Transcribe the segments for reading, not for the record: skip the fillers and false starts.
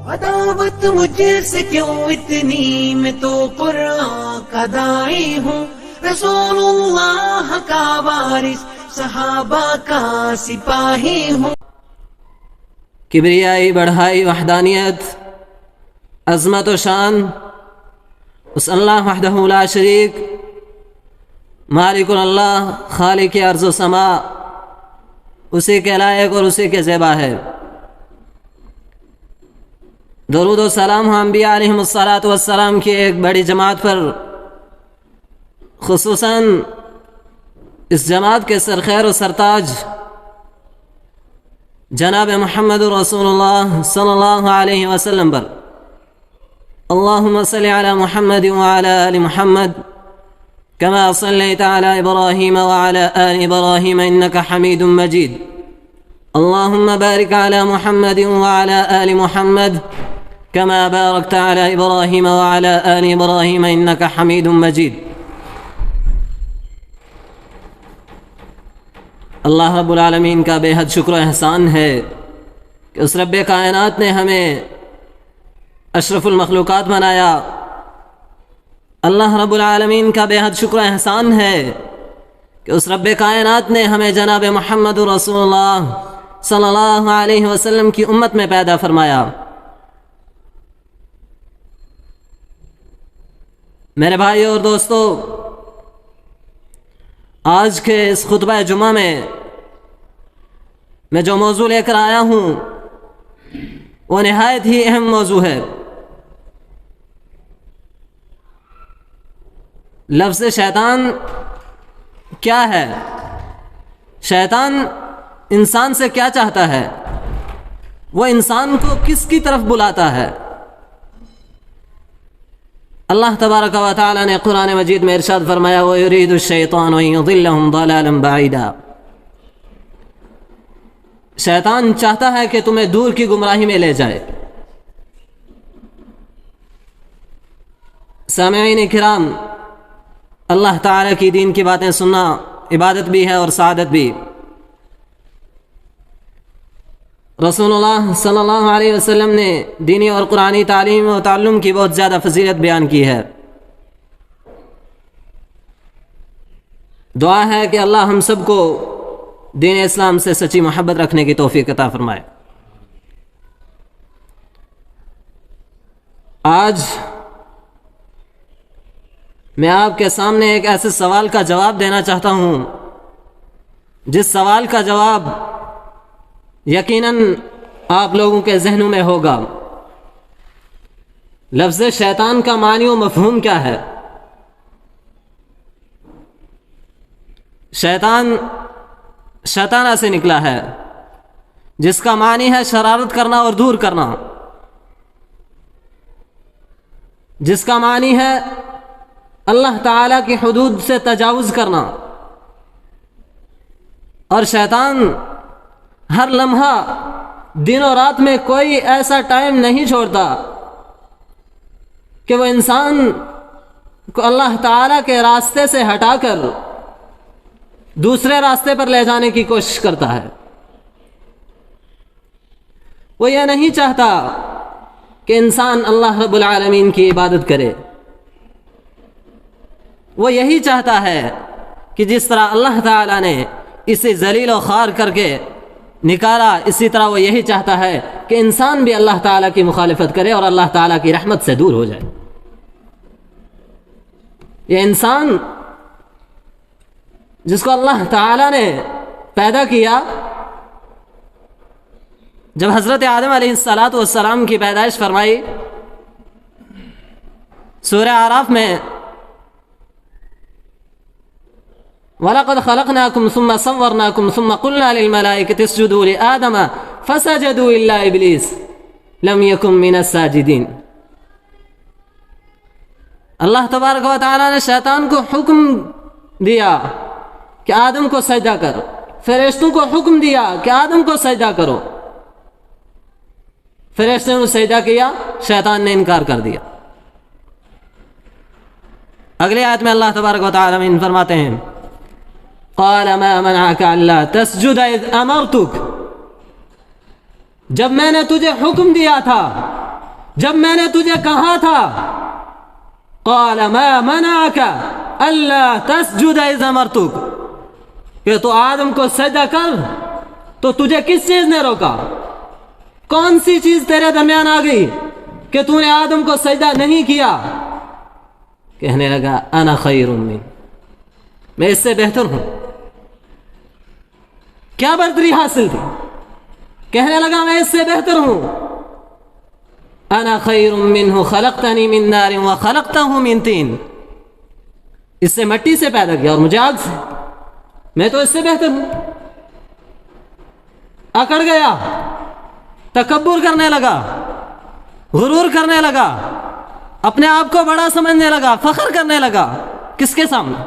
عداوت مجھ سے کیوں اتنی، میں تو قرآن کا داعی ہوں، رسول اللہ کا وارث، صحابہ کا سپاہی ہوں۔ کبریائی، بڑھائی، وحدانیت، عظمت و شان اس اللہ وحدہ لا شریک، مالک اللہ، خالق ارض و سما، اسی کے لائق اور اسی کے زیبا ہے۔ درود و سلام ہم انبیاء علیہم الصلاۃ والسلام کی ایک بڑی جماعت پر، خصوصاً اس جماعت کے سرخیر و سرتاج جناب محمد رسول اللہ صلی اللہ علیہ وسلم پر۔ اللہم صل علی محمد وعلی آل محمد كما صليت على إبراهيم وعلى آل إبراهيم إنك حميد مجيد. اللهم بارك على محمد وعلى آل محمد كما باركت على إبراهيم وعلى آل إبراهيم إنك حميد مجيد. اللہ رب العالمین کا بے حد شکر و احسان ہے کہ اس رب کائنات نے ہمیں اشرف المخلوقات بنایا۔ اللہ رب العالمین کا بے حد شکر و احسان ہے کہ اس رب کائنات نے ہمیں جناب محمد رسول اللہ صلی اللہ علیہ وسلم کی امت میں پیدا فرمایا۔ میرے بھائی اور دوستو، آج کے اس خطبہ جمعہ میں جو موضوع لے کر آیا ہوں وہ نہایت ہی اہم موضوع ہے۔ لفظ شیطان کیا ہے؟ شیطان انسان سے کیا چاہتا ہے؟ وہ انسان کو کس کی طرف بلاتا ہے؟ اللہ تبارک و تعالی نے قرآن مجید میں ارشاد فرمایا وَيُرِيدُ الشَّيْطَانُ أَن يُضِلَّهُمْ ضَلَالًا بَعِيدًا۔ شیطان چاہتا ہے کہ تمہیں دور کی گمراہی میں لے جائے۔ سامعین کرام، اللہ تعالی کی دین کی باتیں سننا عبادت بھی ہے اور سعادت بھی۔ رسول اللہ صلی اللہ علیہ وسلم نے دینی اور قرآنی تعلیم و تعلم کی بہت زیادہ فضیلت بیان کی ہے۔ دعا ہے کہ اللہ ہم سب کو دین اسلام سے سچی محبت رکھنے کی توفیق عطا فرمائے۔ آج میں آپ کے سامنے ایک ایسے سوال کا جواب دینا چاہتا ہوں جس سوال کا جواب یقیناً آپ لوگوں کے ذہنوں میں ہوگا۔ لفظ شیطان کا معنی و مفہوم کیا ہے؟ شیطان شیطانہ سے نکلا ہے، جس کا معنی ہے شرارت کرنا اور دور کرنا، جس کا معنی ہے اللہ تعالی کی حدود سے تجاوز کرنا۔ اور شیطان ہر لمحہ دن و رات میں کوئی ایسا ٹائم نہیں چھوڑتا کہ وہ انسان کو اللہ تعالی کے راستے سے ہٹا کر دوسرے راستے پر لے جانے کی کوشش کرتا ہے۔ وہ یہ نہیں چاہتا کہ انسان اللہ رب العالمین کی عبادت کرے۔ وہ یہی چاہتا ہے کہ جس طرح اللہ تعالیٰ نے اسے ذلیل و خوار کر کے نکالا، اسی طرح وہ یہی چاہتا ہے کہ انسان بھی اللہ تعالیٰ کی مخالفت کرے اور اللہ تعالیٰ کی رحمت سے دور ہو جائے۔ یہ انسان جس کو اللہ تعالیٰ نے پیدا کیا، جب حضرت آدم علیہ السلام کی پیدائش فرمائی، سورہ اعراف میں وَلَقَدْ خَلَقْنَاكُمْ ثُمَّ صَوَّرْنَاكُمْ ثُمَّ قُلْنَا لِلْمَلَائِكَةِ اسْجُدُوا لِآدَمَ فَسَجَدُوا إِلَّا إِبْلِيسَ لَمْ يَكُنْ مِنَ السَّاجِدِينَ۔ اللہ تبارک و تعالیٰ نے شیطان کو حکم دیا کہ آدم کو سجدہ کر، فرشتوں کو حکم دیا کہ آدم کو سجدہ کرو۔ فرشتوں نے سجدہ کیا، شیطان نے انکار کر دیا۔ اگلی آیت میں اللہ تبارک و تعالیٰ فرماتے ہیں قال ما منعك الا تسجد اذ امرتك، جب میں نے تجھے حکم دیا تھا جب میں نے تجھے کہا تھا قال ما منعك الا تسجد اذا امرتك کہ تو آدم کو سجدہ کر، تو تجھے کس چیز نے روکا؟ کون سی چیز تیرے درمیان آ گئی کہ تو نے آدم کو سجدہ نہیں کیا؟ کہنے لگا انا خیر من، میں اس سے بہتر ہوں۔ کیا برتری حاصل تھی؟ کہنے لگا میں اس سے بہتر ہوں۔ انا خیر منہ خلقتنی من نار وخلقتہ من طین، اس سے مٹی سے پیدا کیا اور مجھے آگ سے، میں تو اس سے بہتر ہوں۔ اکڑ گیا، تکبر کرنے لگا، غرور کرنے لگا، اپنے آپ کو بڑا سمجھنے لگا، فخر کرنے لگا۔ کس کے سامنے؟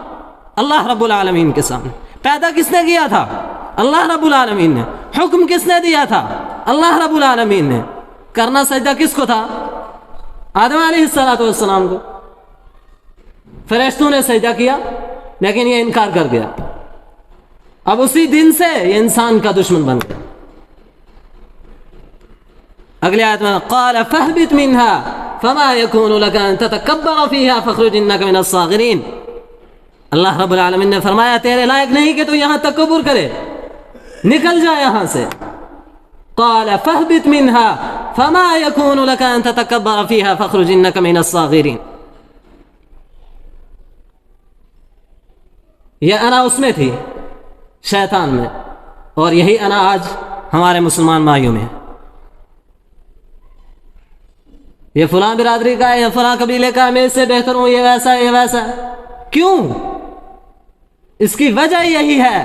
اللہ رب العالمین کے سامنے۔ پیدا کس نے کیا تھا؟ اللہ رب العالمین نے۔ حکم کس نے دیا تھا؟ اللہ رب العالمین نے۔ کرنا سجدہ کس کو تھا؟ آدم علیہ السلام کو۔ فرشتوں نے سجدہ کیا لیکن یہ انکار کر گیا۔ اب اسی دن سے یہ انسان کا دشمن بن گیا۔ اگلی آیت میں قال فاهبط منها فما يكون لك ان تتكبر فيها فاخرج انك من الصاغرين، اللہ رب العالمین نے فرمایا تیرے لائق نہیں کہ تو یہاں تکبر کرے، نکل جا یہاں سے۔ قال فاهبط منها فما يكون لك ان تتكبر فيها فاخرج انك من الصاغرين۔ یہ انا اس میں تھی، شیطان میں، اور یہی انا آج ہمارے مسلمان بھائیوں میں۔ یہ فلاں برادری کا ہے، یہ فلاں قبیلے کا ہے، میں اس سے بہتر ہوں، یہ ویسا ہے، یہ ویسا ہے۔ کیوں؟ اس کی وجہ یہی ہے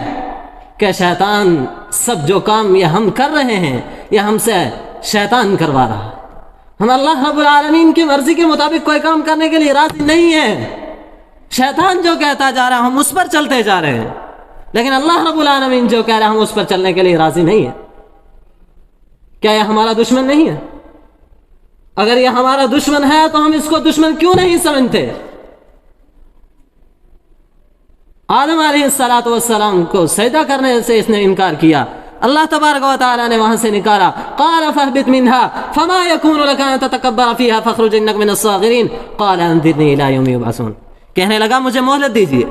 کہ شیطان سب جو کام یہ ہم کر رہے ہیں یہ ہم سے شیطان کروا رہا ہے۔ ہم اللہ رب العالمین کی مرضی کے مطابق کوئی کام کرنے کے لیے راضی نہیں ہیں۔ شیطان جو کہتا جا رہا ہے ہم اس پر چلتے جا رہے ہیں، لیکن اللہ رب العالمین جو کہہ رہا ہے ہم اس پر چلنے کے لیے راضی نہیں ہیں۔ کیا یہ ہمارا دشمن نہیں ہے؟ اگر یہ ہمارا دشمن ہے تو ہم اس کو دشمن کیوں نہیں سمجھتے؟ آدم علیہ السلام کو سجدہ کرنے سے اس نے انکار کیا، اللہ تبارک و تعالی نے وہاں سے نکالا۔ قال فاهبط منها فما يكون لك ان تتكبر فيها فاخرج انك من الصاغرين قال انظرني الى يوم يبعثون، کہنے لگا مجھے مہلت دیجیے،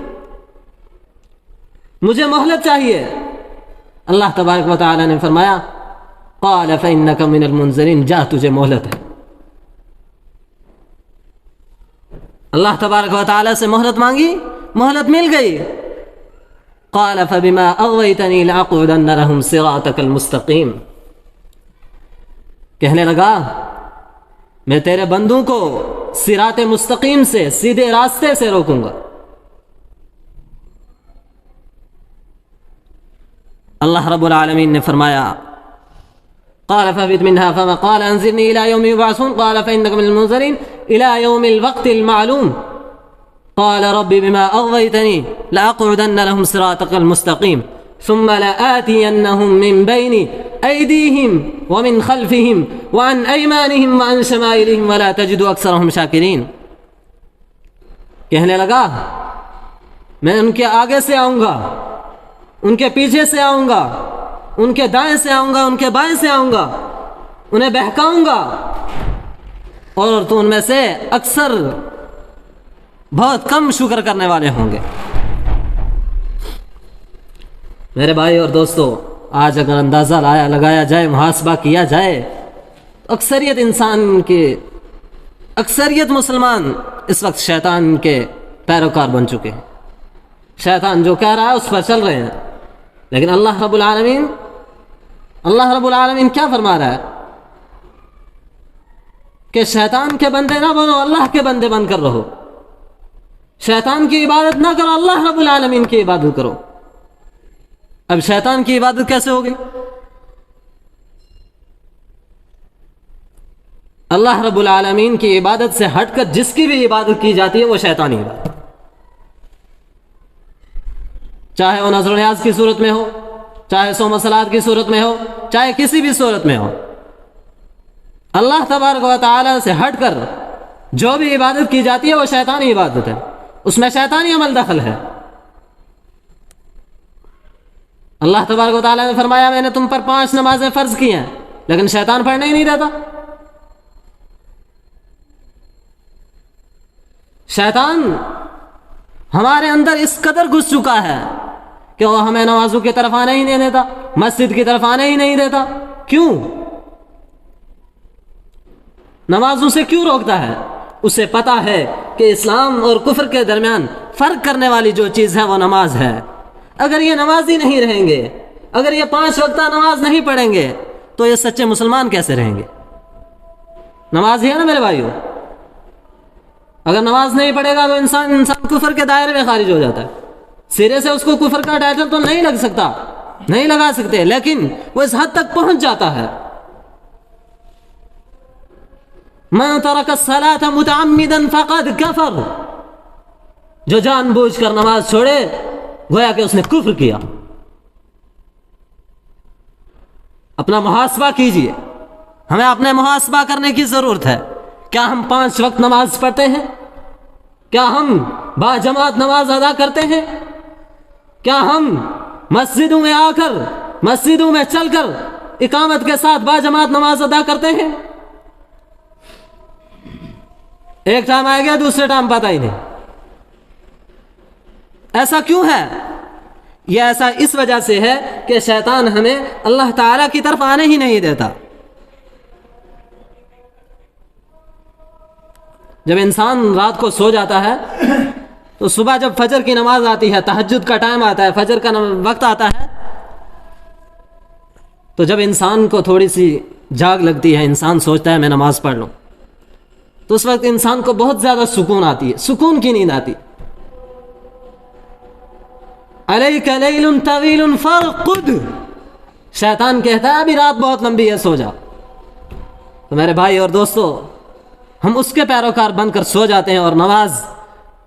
مجھے مہلت چاہیے۔ اللہ تبارک و تعالی نے فرمایا قال فانك من المنذرين، جا تجھے مہلت ہے۔ اللہ تبارک و تعالی سے مہلت مانگی، مہلت مل گئی۔ قال فبما اغويتني لاقعدن لهم صراطك المستقيم، کہنے لگا میں تیرے بندوں کو صراط مستقیم سے، سیدھے راستے سے روکوں گا۔ اللہ رب العالمین نے فرمایا قال فاهبط منها فما قال انظرني الى يوم يبعثون قال فانك من المنذرين الى يوم الوقت المعلوم قال رب بما اغويتني لاقعدن لهم صراطك المستقيم ثم لآتينهم من بين ايديهم ومن خلفهم وعن ايمانهم وعن شمائلهم ولا تجد اكثرهم شاكرين، کہنے لگا میں ان کے آگے سے آؤں گا، ان کے پیچھے سے آؤں گا، ان کے دائیں سے آؤں گا، ان کے بائیں سے آؤں گا، انہیں بہکاؤں گا، اور تو ان میں سے اکثر بہت کم شکر کرنے والے ہوں گے۔ میرے بھائی اور دوستو، آج اگر اندازہ لگایا جائے، محاسبہ کیا جائے، اکثریت انسان کے، اکثریت مسلمان اس وقت شیطان کے پیروکار بن چکے ہیں۔ شیطان جو کہہ رہا ہے اس پر چل رہے ہیں، لیکن اللہ رب العالمین کیا فرما رہا ہے کہ شیطان کے بندے نہ بنو، اللہ کے بندے بن کر رہو۔ شیطان کی عبادت نہ کرو، اللہ رب العالمین کی عبادت کرو۔ اب شیطان کی عبادت کیسے ہوگی؟ اللہ رب العالمین کی عبادت سے ہٹ کر جس کی بھی عبادت کی جاتی ہے وہ شیطانی عبادت، چاہے وہ نذر و نیاز کی صورت میں ہو، چاہے صوم و صلات کی صورت میں ہو، چاہے کسی بھی صورت میں ہو۔ اللہ تبارک و تعالی سے ہٹ کر جو بھی عبادت کی جاتی ہے وہ شیطانی عبادت ہے، اس میں شیطانی عمل دخل ہے۔ اللہ تبارک و تعالی نے فرمایا میں نے تم پر 5 نمازیں فرض کی ہیں، لیکن شیطان پڑھنے ہی نہیں دیتا۔ شیطان ہمارے اندر اس قدر گھس چکا ہے کہ وہ ہمیں نمازوں کی طرف آنے ہی نہیں دیتا، مسجد کی طرف آنے ہی نہیں دیتا۔ کیوں؟ نمازوں سے کیوں روکتا ہے؟ اسے پتا ہے کہ اسلام اور کفر کے درمیان فرق کرنے والی جو چیز ہے وہ نماز ہے۔ اگر یہ نمازی نہیں رہیں گے، اگر یہ 5 وقتہ نماز نہیں پڑھیں گے تو یہ سچے مسلمان کیسے رہیں گے؟ نماز ہی ہے نا میرے بھائیو۔ اگر نماز نہیں پڑھے گا تو انسان کفر کے دائرے میں خارج ہو جاتا ہے۔ سرے سے اس کو کفر کا ٹائٹل تو نہیں لگ سکتا، نہیں لگا سکتے، لیکن وہ اس حد تک پہنچ جاتا ہے۔ من ترک الصلاۃ متعمدا فقد کفر، جو جان بوجھ کر نماز چھوڑے گویا کہ اس نے کفر کیا۔ اپنا محاسبہ کیجئے، ہمیں اپنے محاسبہ کرنے کی ضرورت ہے۔ کیا ہم 5 وقت نماز پڑھتے ہیں؟ کیا ہم با جماعت نماز ادا کرتے ہیں؟ کیا ہم مسجدوں میں آ کر، مسجدوں میں چل کر اقامت کے ساتھ با جماعت نماز ادا کرتے ہیں؟ ایک ٹائم آئے گا، دوسرے ٹائم پتہ ہی نہیں۔ ایسا کیوں ہے؟ یہ ایسا اس وجہ سے ہے کہ شیطان ہمیں اللہ تعالیٰ کی طرف آنے ہی نہیں دیتا۔ جب انسان رات کو سو جاتا ہے تو صبح جب فجر کی نماز آتی ہے، تہجد کا ٹائم آتا ہے، فجر کا وقت آتا ہے، تو جب انسان کو تھوڑی سی جاگ لگتی ہے، انسان سوچتا ہے میں نماز پڑھ لوں، تو اس وقت انسان کو بہت زیادہ سکون آتی ہے، سکون کی نیند آتی۔ علیک لیل طویل فارقد، شیطان کہتا ہے ابھی رات بہت لمبی ہے، سو جا۔ تو میرے بھائی اور دوستو، ہم اس کے پیروکار بن کر سو جاتے ہیں، اور نماز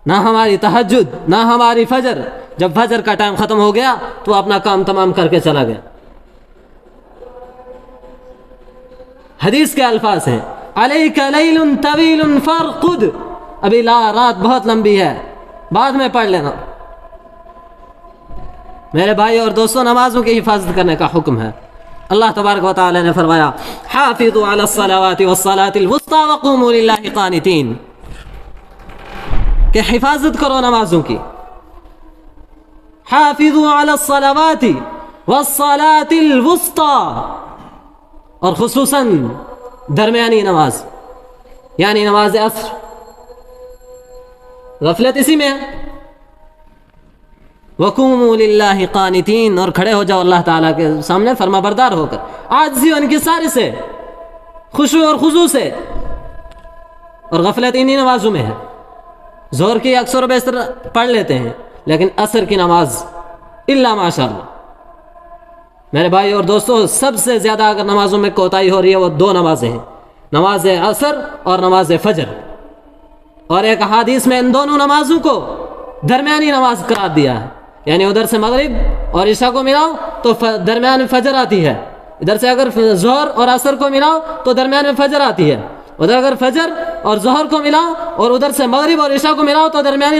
نہ ہماری تہجد نہ ہماری فجر، جب فجر کا ٹائم ختم ہو گیا تو اپنا کام تمام کر کے چلا گیا۔ حدیث کے الفاظ ہیں علیک لیل طویل فارقد، ابھی رات بہت لمبی ہے، بعد میں پڑھ لینا۔ میرے بھائی اور دوستوں، نمازوں کی حفاظت کرنے کا حکم ہے۔ اللہ تبارک و تعالی نے فرمایا حافظوا علی الصلوات والصلاة الوسطى وقوموا للہ قانتین، کہ حفاظت کرو نمازوں کی۔ حافظوا علی الصلوات والصلاة الوسطى، اور خصوصاً درمیانی نماز یعنی نماز عصر۔ غفلت اسی میں ہے۔ وقوموا للہ قانتین، اور کھڑے ہو جاؤ اللہ تعالیٰ کے سامنے فرما بردار ہو کر، عاجزی و انکساری سے، خشوع اور خضوع سے۔ اور غفلت انہی نمازوں میں ہے۔ ظہر کی اکثر و بیشتر پڑھ لیتے ہیں، لیکن عصر کی نماز الا ماشاء اللہ۔ میرے بھائی اور دوستو، سب سے زیادہ اگر نمازوں میں کوتاہی ہو رہی ہے وہ 2 نمازیں ہیں، نماز عصر اور نماز فجر۔ اور ایک حدیث میں ان دونوں نمازوں کو درمیانی نماز قرار دیا ہے، یعنی ادھر سے مغرب اور عشاء کو ملاؤ تو درمیان فجر آتی ہے، ادھر سے اگر ظہر اور عصر کو ملاؤ تو درمیان میں فجر آتی ہے، ادھر اگر فجر اور ظہر کو ملاؤ اور ادھر سے مغرب اور عشاء کو ملاؤ تو درمیان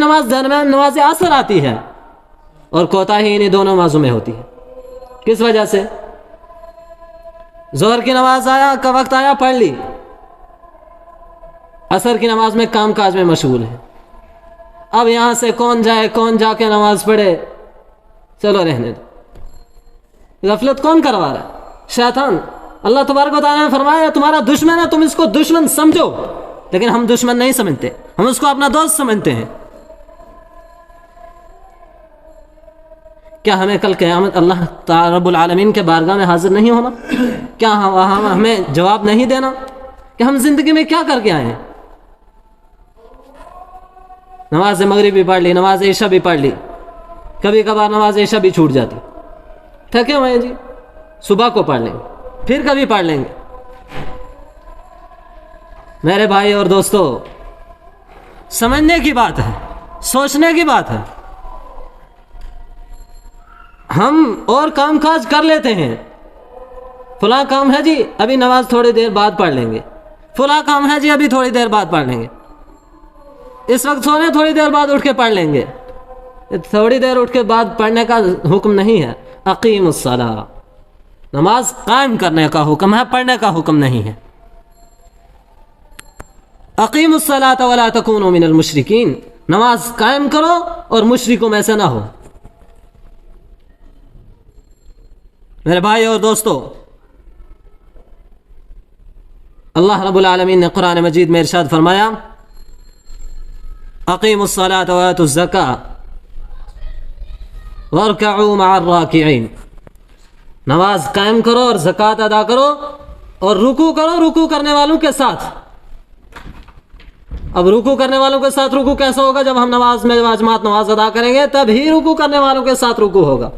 نماز عصر آتی ہے۔ اور کوتاہی انہیں دونوں نمازوں میں ہوتی ہے۔ کس وجہ سے؟ ظہر کی نماز کا وقت آیا، پڑھ لی، عصر کی نماز میں کام کاج میں مشغول ہے۔ اب یہاں سے کون جائے، کون جا کے نماز پڑھے، چلو رہنے دو۔ غفلت کون کروا رہا ہے؟ شیطان۔ اللہ تبارک و تعالیٰ نے فرمایا تمہارا دشمن ہے، تم اس کو دشمن سمجھو، لیکن ہم دشمن نہیں سمجھتے، ہم اس کو اپنا دوست سمجھتے ہیں۔ کیا ہمیں کل قیامت اللہ تعالی رب العالمین کے بارگاہ میں حاضر نہیں ہونا؟ کیا ہمیں جواب نہیں دینا کہ ہم زندگی میں کیا کر کے آئے ہیں؟ نماز مغرب بھی پڑھ لی، نماز عشاء بھی پڑھ لی، کبھی کبھار نماز عشاء بھی چھوٹ جاتی، تھکے ہوئے ہیں جی، صبح کو پڑھ لیں گے، پھر کبھی پڑھ لیں گے۔ میرے بھائی اور دوستو، سمجھنے کی بات ہے، سوچنے کی بات ہے۔ ہم اور کام کاج کر لیتے ہیں، فلاں کام ہے جی ابھی نماز تھوڑی دیر بعد پڑھ لیں گے، فلاں کام ہے جی ابھی تھوڑی دیر بعد پڑھ لیں گے، اس وقت سونے تھوڑی دیر بعد اٹھ کے پڑھ لیں گے۔ تھوڑی دیر اٹھ کے بعد پڑھنے کا حکم نہیں ہے۔ اقیم الصلاۃ، نماز قائم کرنے کا حکم ہے، پڑھنے کا حکم نہیں ہے۔ اقیموا الصلاۃ ولا تکونوا من المشرکین، نماز قائم کرو اور مشرکوں میں سے نہ ہو۔ میرے بھائی اور دوستو، اللہ رب العالمین نے قرآن مجید میں ارشاد فرمایا اقیموا الصلاۃ وآتوا الزکاۃ وارکعوا مع الراکعین، نماز قائم کرو اور زکوٰۃ ادا کرو اور رکوع کرو رکوع کرنے والوں کے ساتھ۔ اب رکوع کرنے والوں کے ساتھ رکوع کیسا ہوگا؟ جب ہم نماز میں جماعت نماز ادا کریں گے تب ہی رکوع کرنے والوں کے ساتھ رکوع ہوگا۔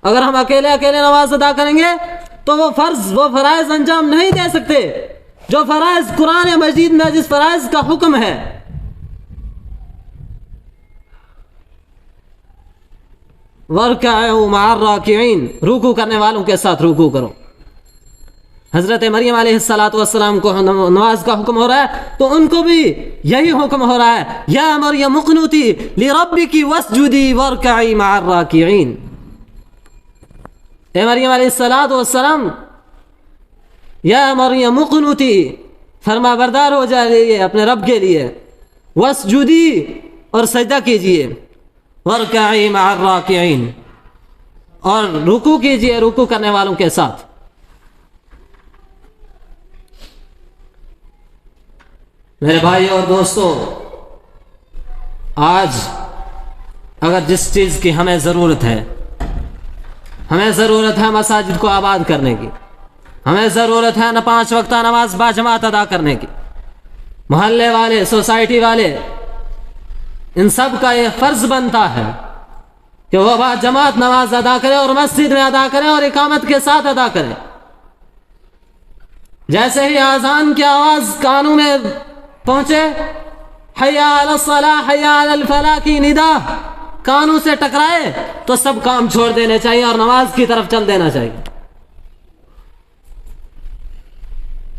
اگر ہم اکیلے نماز ادا کریں گے تو وہ فرائض انجام نہیں دے سکتے جو فرائض قرآن مجید میں جس فرائض کا حکم ہے۔ وَارْكَعُوا مَعَ الرَّاكِعِينَ، رکوع کرنے والوں کے ساتھ رکوع کرو۔ حضرت مریم علیہ السلام کو نماز کا حکم ہو رہا ہے تو ان کو بھی یہی حکم ہو رہا ہے، یا مریم اقنتی لربکی واسجدی وارکعی مع الراکعین۔ اے مریم علیہ السلام، یا مریم اقنتی، فرما بردار ہو جائیے اپنے رب کے لیے، واسجدی، اور سجدہ کیجئے، وارکعی مع الراکعین، اور رکوع کیجئے رکوع کرنے والوں کے ساتھ۔ میرے بھائی اور دوستو، آج اگر جس چیز کی ہمیں ضرورت ہے مساجد کو آباد کرنے کی، ہمیں ضرورت ہے 5 وقتہ نماز باجماعت ادا کرنے کی، محلے والے، سوسائٹی والے، ان سب کا یہ فرض بنتا ہے کہ وہ باجماعت نماز ادا کرے اور مسجد میں ادا کرے اور اقامت کے ساتھ ادا کرے۔ جیسے ہی اذان کی آواز کانوں میں پہنچے، حی علی الصلاۃ حی علی الفلاح کی ندا کانوں سے ٹکرائے تو سب کام چھوڑ دینے چاہیے اور نماز کی طرف چل دینا چاہیے۔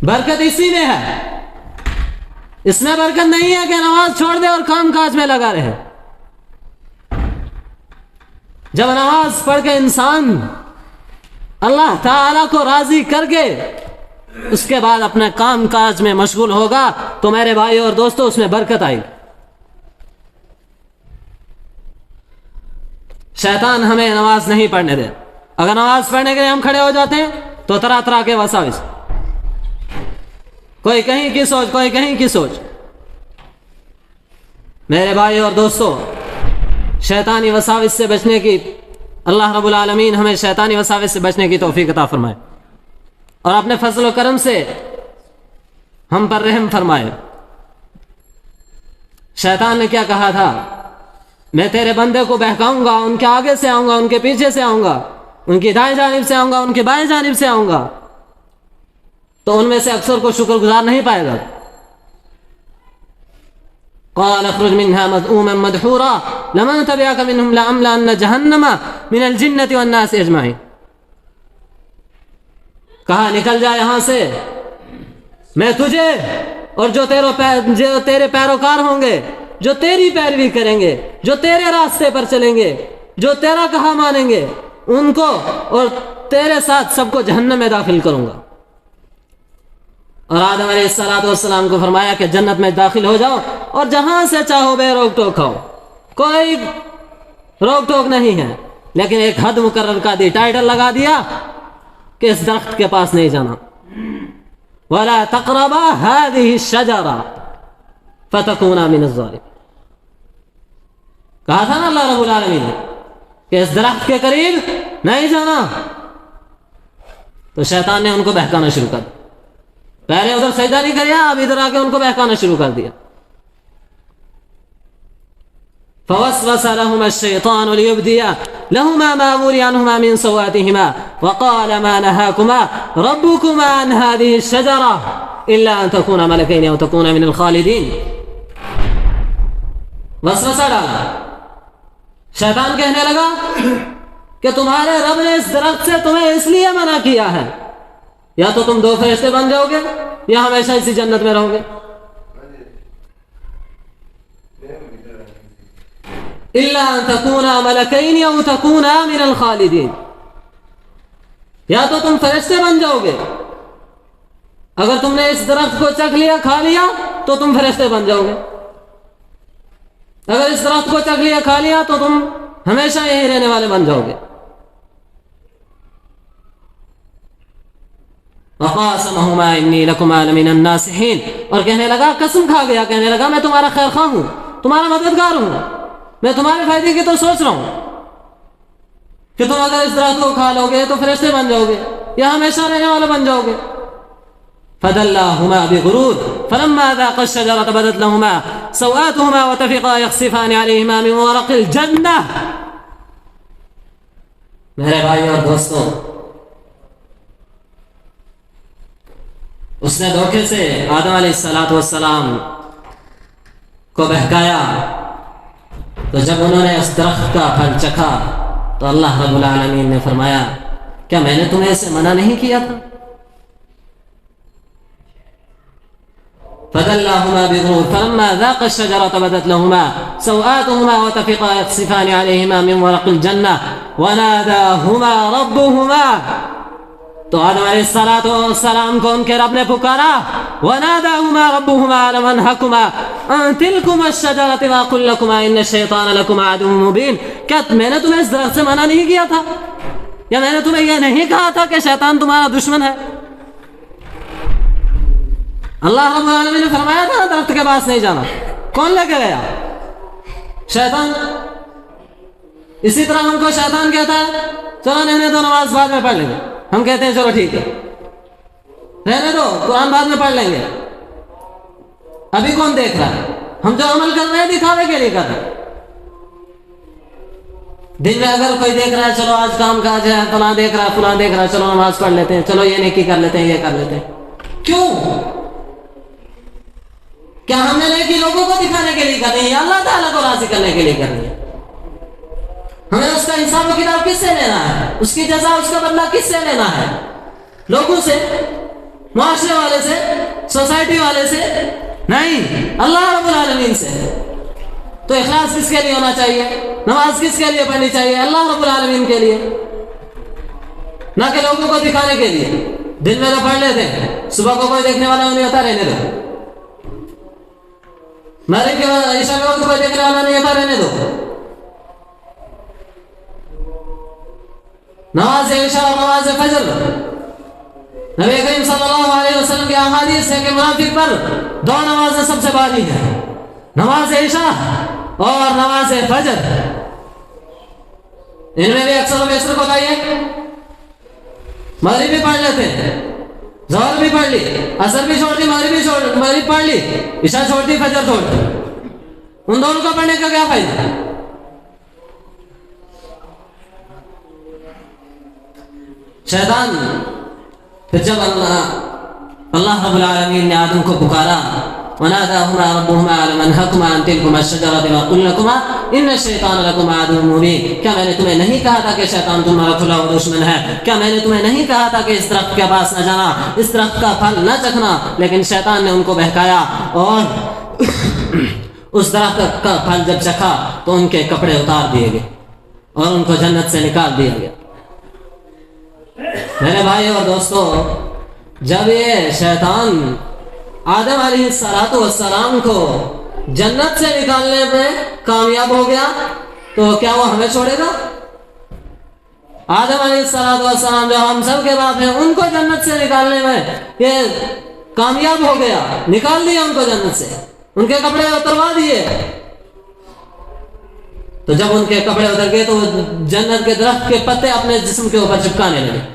برکت اسی میں ہے، اس میں برکت نہیں ہے کہ نماز چھوڑ دے اور کام کاج میں لگا رہے۔ جب نماز پڑھ کے انسان اللہ تعالی کو راضی کر کے اس کے بعد اپنے کام کاج میں مشغول ہوگا تو میرے بھائی اور دوستو اس میں برکت آئے گی۔ شیطان ہمیں نماز نہیں پڑھنے دے۔ اگر نماز پڑھنے کے لیے ہم کھڑے ہو جاتے ہیں تو طرح طرح کے وساوس، کوئی کہیں کی سوچ، کوئی کہیں کی سوچ۔ میرے بھائی اور دوستو، شیطانی وساوس سے بچنے کی اللہ رب العالمین ہمیں شیطانی وساوس سے بچنے کی توفیق عطا فرمائے اور اپنے فضل و کرم سے ہم پر رحم فرمائے۔ شیطان نے کیا کہا تھا؟ میں تیرے بندے کو بہکاؤں گا، ان کے آگے سے آؤں گا، ان کے پیچھے سے آؤں گا، ان کی دائیں جانب سے آؤں گا، ان کی بائیں جانب سے آؤں گا، تو ان میں سے اکثر کو شکر گزار نہیں پائے گا۔ قال اخرج منها مذءوما مدحورا لمن تبعك منهم لأملأن جهنم من الجنة والناس اجمعين۔ کہا نکل جا یہاں سے، میں تجھے اور جو تیرے پیروکار ہوں گے، جو تیری پیروی کریں گے، جو تیرے راستے پر چلیں گے، جو تیرا کہا مانیں گے، ان کو اور تیرے ساتھ سب کو جہنم میں داخل کروں گا۔ اور آدم علیہ السلام کو فرمایا کہ جنت میں داخل ہو جاؤ اور جہاں سے چاہو بے روک ٹوک کھاؤ، کوئی روک ٹوک نہیں ہے، لیکن ایک حد مقرر کا دی، ٹائٹل لگا دیا کہ اس درخت کے پاس نہیں جانا۔ وَلَا تَقْرَبَا هَذِهِ الشَّجَرَةَ فَتَكُونَا مِنَ الظَّالِمِينَ۔ کہا تھا نا اللہ رب العالمین نے کہ اس درخت کے قریب نہیں جانا، تو شیطان نے ان کو بہکانا شروع کر دیا۔ پہلے ادھر سجدہ نہیں کیا، اب ادھر آ کے ان کو بہکانا شروع کر دیا۔ فوسوس لهما الشيطان ليبدي لهما ما وري عنهما من سوآتهما وقال ما نهاكما ربكما عن هذه الشجرة إلا أن تكونا ملكين أو تكونا من الخالدين۔ وسوسہ ڈالا، شیطان کہنے لگا کہ تمہارے رب نے اس درخت سے تمہیں اس لیے منع کیا ہے، یا تو تم 2 فرشتے بن جاؤ گے یا ہمیشہ اسی جنت میں رہو گے۔ إلا أن تكونا ملكين أو تكونا من الخالدين، یا تو تم فرشتے بن جاؤ گے، اگر تم نے اس درخت کو چکھ لیا، کھا لیا تو تم فرشتے بن جاؤ گے، اگر اس درخت کو چکھ لیا کھا لیا تو تم ہمیشہ یہیں رہنے والے بن جاؤ گے۔ وقاسمہما انی لکما لمن الناصحین، اور کہنے لگا، قسم کھا گیا، کہنے لگا میں تمہارا خیر خواہ ہوں، تمہارا مددگار ہوں، میں تمہارے فائدے کی تو سوچ رہا ہوں کہ تم اگر اس درخت کو کھا لو گے تو فرشتے بن جاؤ گے یا ہمیشہ رہنے والے بن جاؤ گے۔ فدلاہما بغرور فلما ذاقا الشجرة بدت لهما سوآتهما وطفقا يخصفان عليهما من ورق الجنة۔ میرے بھائی اور دوستو، اس نے دھوکے سے آدم علیہ السلام کو بہکایا، تو جب انہوں نے اس درخت کا پھل چکھا تو اللہ رب العالمین نے فرمایا، کیا میں نے تمہیں اسے منع نہیں کیا تھا؟ فدلاهما بغرور فلما ذاقا الشجرة بدت لهما سوآتهما وطفقا يخصفان عليهما من ورق الجنة وناداهما ربهما، تو آدم علیہ السلام کو ان کے رب نے پکارا، وَنَادَاهُمَا رَبُّهُمَا أَلَمْ أَنْهَكُمَا عَنْ تِلْكُمَا الشَّجَرَةِ وَأَقُلْ لَكُمَا إِنَّ الشَّيْطَانَ لَكُمَا عَدُوٌّ مُّبِينٌ، کیا میں نے تمہیں اس درخت سے منع نہیں کیا تھا، یا میں نے تمہیں یہ نہیں کہا تھا کہ شیطان تمہارا دشمن ہے؟ اللہ رب العالمین نے فرمایا تھا درخت کے پاس نہیں جانا، کون لے کے گیا؟ شیطان۔ اسی طرح ہم کو شیطان کہتا ہے چلو رہنے دو، نماز بعد میں پڑھ لیں گے، ہم کہتے ہیں چلو ٹھیک ہے رہنے دو، قرآن بعد میں پڑھ لیں گے، ابھی کون دیکھ رہا ہے؟ ہم جو عمل کر رہے ہیں دکھاوے کے لیے کر رہے ہیں۔ دن میں اگر کوئی دیکھ رہا ہے چلو آج کام کاج ہے، فلاں دیکھ رہا ہے فلاں دیکھ رہا ہے، چلو نماز پڑھ لیتے ہیں، چلو یہ نیکی کر لیتے ہیں، یہ کر لیتے ہیں، کیوں؟ کیا ہم نے نیکی لوگوں کو دکھانے کے لیے کرنی ہے یا اللہ تعالیٰ کو راضی کرنے کے لیے کرنی ہے؟ ہمیں اس کا حساب و کتاب کس سے لینا ہے؟ اس کی جزا، اس کا بدلہ کس سے لینا ہے؟ لوگوں سے، معاشرے والے سے، سوسائٹی والے سے؟ نہیں، اللہ رب العالمین سے۔ تو اخلاص کس کے لیے ہونا چاہیے؟ نماز کس کے لیے پڑھنی چاہیے؟ اللہ رب العالمین کے لیے، نہ کہ لوگوں کو دکھانے کے لیے۔ دن میں تو پڑھ لیتے ہیں، صبح کو کوئی دیکھنے والا نہیں ہوتا، رہنے دو۔ مغرب کے بعد عشاء کے وقت کوئی دیکھنے والا نہیں ہوتا، رہنے دو۔ نماز عشاء اور نماز فجر، نبی کریم صلی اللہ علیہ وسلم کی احادیث ہے کہ منافق پر دو نمازیں سب سے باری ہیں، نماز عشاء اور نماز فجر۔ ان میں بھی اکثر و بیشتر کو چاہیے مغرب بھی پڑھ لیتے ہیں، ظہر بھی پڑھ لی، عصر بھی چھوڑ دی، مغرب پڑھ لی، عشاء چھوڑ دی، فجر چھوڑ دی۔ ان دونوں کا پڑھنے کا کیا فائدہ؟ شیطان پھر جب اللہ رب العالمین نے آدم کو پکارا، وَنَادَاهُمَا رَبُّهُمَا أَلَمْ أَنْهَكُمَا عَنْ تِلْكُمَا الشَّجَرَةِ وَأَقُلْ لَكُمَا إِنَّ الشَّيْطَانَ لَكُمَا عَدُوٌّ مُّبِينٌ، کیا میں نے تمہیں نہیں کہا تھا کہ شیطان تمہارا کھلا ہوا دشمن ہے؟ کیا میں نے تمہیں نہیں کہا تھا کہ اس درخت کے پاس نہ جانا، اس درخت کا پھل نہ چکھنا؟ لیکن شیطان نے ان کو بہکایا، اور اس درخت کا پھل جب چکھا تو ان کے کپڑے اتار دیے گئے اور ان کو جنت سے نکال دیا گیا۔ میرے بھائی اور دوستو، جب یہ شیطان آدم علیہ السلام کو جنت سے نکالنے میں کامیاب ہو گیا تو کیا وہ ہمیں چھوڑے گا؟ آدم علیہ السلام جو ہم سب کے باپ ہیں، ان کو جنت سے نکالنے میں یہ کامیاب ہو گیا، نکال دیا ان کو جنت سے، ان کے کپڑے اتروا دیے۔ تو جب ان کے کپڑے اتر گئے تو جنت کے درخت کے پتے اپنے جسم کے اوپر چپکانے لگے۔